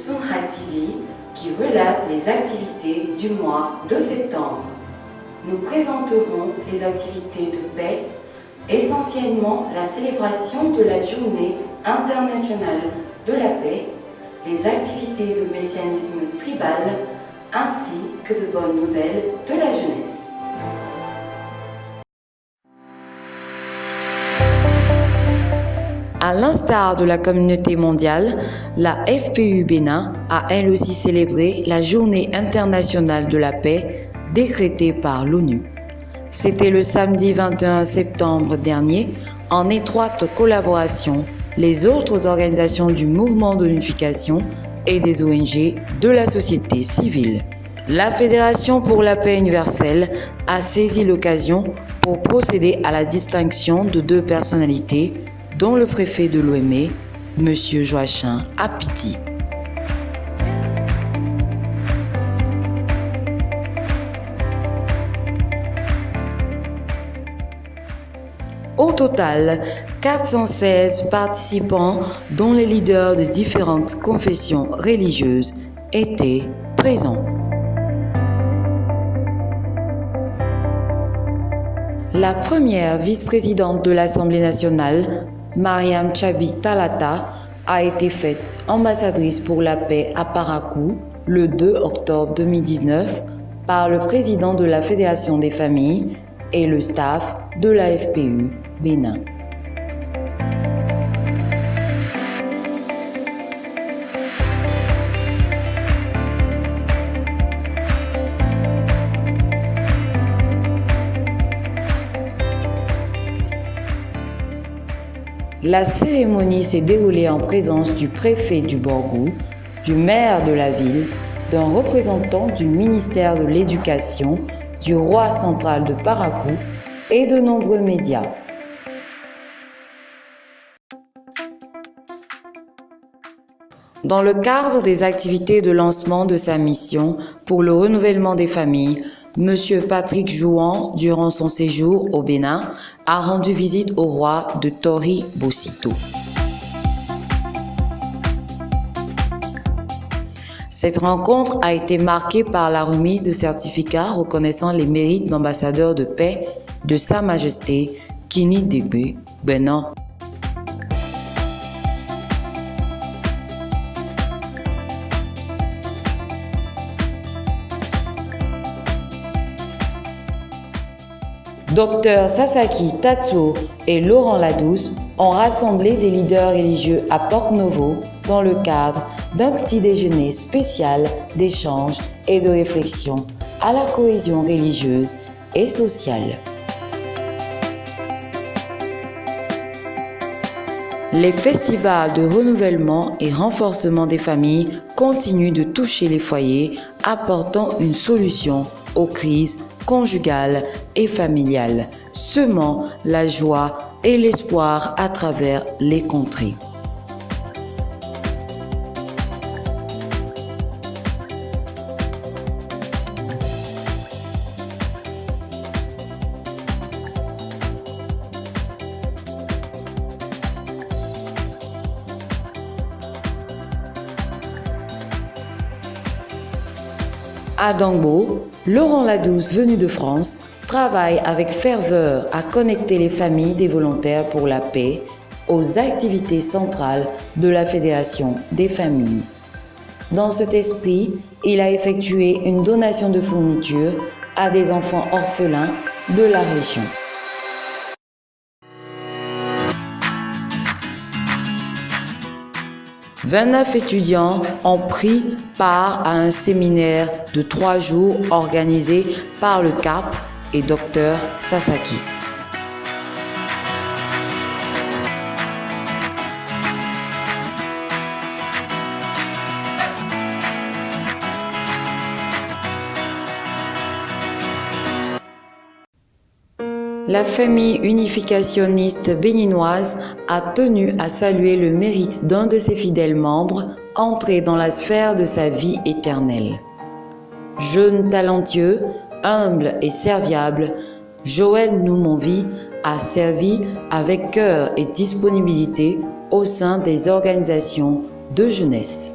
Sunha TV qui relate les activités du mois de septembre. Nous présenterons les activités de paix, essentiellement la célébration de la Journée internationale de la paix, les activités de messianisme tribal, ainsi que de bonnes nouvelles de la jeunesse. À l'instar de la communauté mondiale, la FPU Bénin a elle aussi célébré la Journée internationale de la paix décrétée par l'ONU. C'était le samedi 21 septembre dernier, en étroite collaboration les autres organisations du mouvement de l'unification et des ONG de la société civile. La Fédération pour la paix universelle a saisi l'occasion pour procéder à la distinction de deux personnalités, dont le préfet de l'OME, M. Joachim Apiti. Au total, 416 participants, dont les leaders de différentes confessions religieuses, étaient présents. La première vice-présidente de l'Assemblée nationale, Mariam Chabi Talata, a été faite ambassadrice pour la paix à Parakou le 2 octobre 2019 par le président de la Fédération des familles et le staff de la FPU Bénin. La cérémonie s'est déroulée en présence du préfet du Borgou, du maire de la ville, d'un représentant du ministère de l'Éducation, du roi central de Parakou et de nombreux médias. Dans le cadre des activités de lancement de sa mission pour le renouvellement des familles, M. Patrick Jouan, durant son séjour au Bénin, a rendu visite au roi de Tori Bosito. Cette rencontre a été marquée par la remise de certificats reconnaissant les mérites d'ambassadeur de paix de Sa Majesté Kini Debe Bénin. Dr Sasaki Tatsuo et Laurent Ladouce ont rassemblé des leaders religieux à Porte-Novo dans le cadre d'un petit déjeuner spécial d'échange et de réflexion à la cohésion religieuse et sociale. Les festivals de renouvellement et renforcement des familles continuent de toucher les foyers, apportant une solution aux crises conjugales et familiales, semant la joie et l'espoir à travers les contrées. À Dangbo, Laurent Ladouce, venu de France, travaille avec ferveur à connecter les familles des volontaires pour la paix aux activités centrales de la Fédération des familles. Dans cet esprit, il a effectué une donation de fournitures à des enfants orphelins de la région. « 29 étudiants ont pris part à un séminaire de 3 jours organisé par le CAP et Dr Sasaki. La famille unificationniste béninoise a tenu à saluer le mérite d'un de ses fidèles membres entré dans la sphère de sa vie éternelle. Jeune talentueux, humble et serviable, Joël Noumonvi a servi avec cœur et disponibilité au sein des organisations de jeunesse.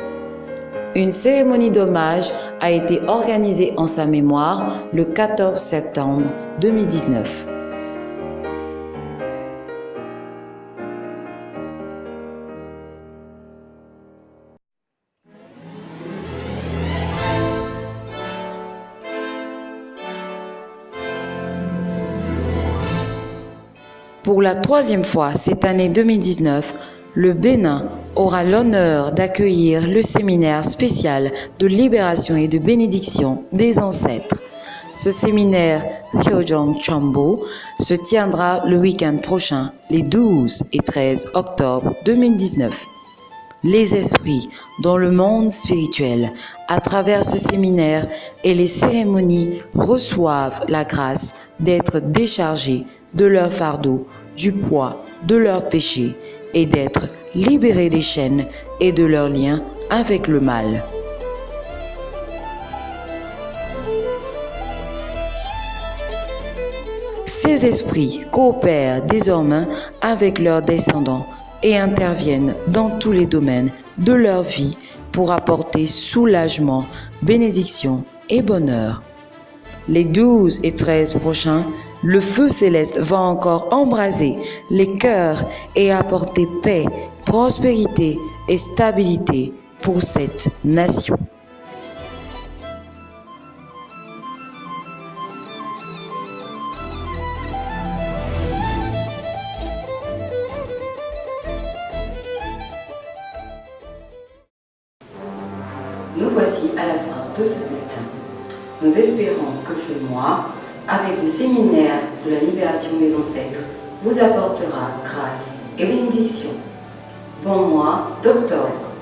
Une cérémonie d'hommage a été organisée en sa mémoire le 14 septembre 2019. Pour la troisième fois cette année 2019, le Bénin aura l'honneur d'accueillir le séminaire spécial de libération et de bénédiction des ancêtres. Ce séminaire Hyojong Chambo se tiendra le week-end prochain, les 12 et 13 octobre 2019. Les esprits dans le monde spirituel, à travers ce séminaire et les cérémonies, reçoivent la grâce d'être déchargés de leur fardeau, du poids de leurs péchés et d'être libérés des chaînes et de leurs liens avec le mal. Ces esprits coopèrent désormais avec leurs descendants et interviennent dans tous les domaines de leur vie pour apporter soulagement, bénédiction et bonheur. Les 12 et 13 prochains, le feu céleste va encore embraser les cœurs et apporter paix, prospérité et stabilité pour cette nation. Nous voici à la fin de ce bulletin. Nous espérons que ce mois, avec le séminaire de la libération des ancêtres, vous apportera grâce et bénédiction. Bon mois d'octobre.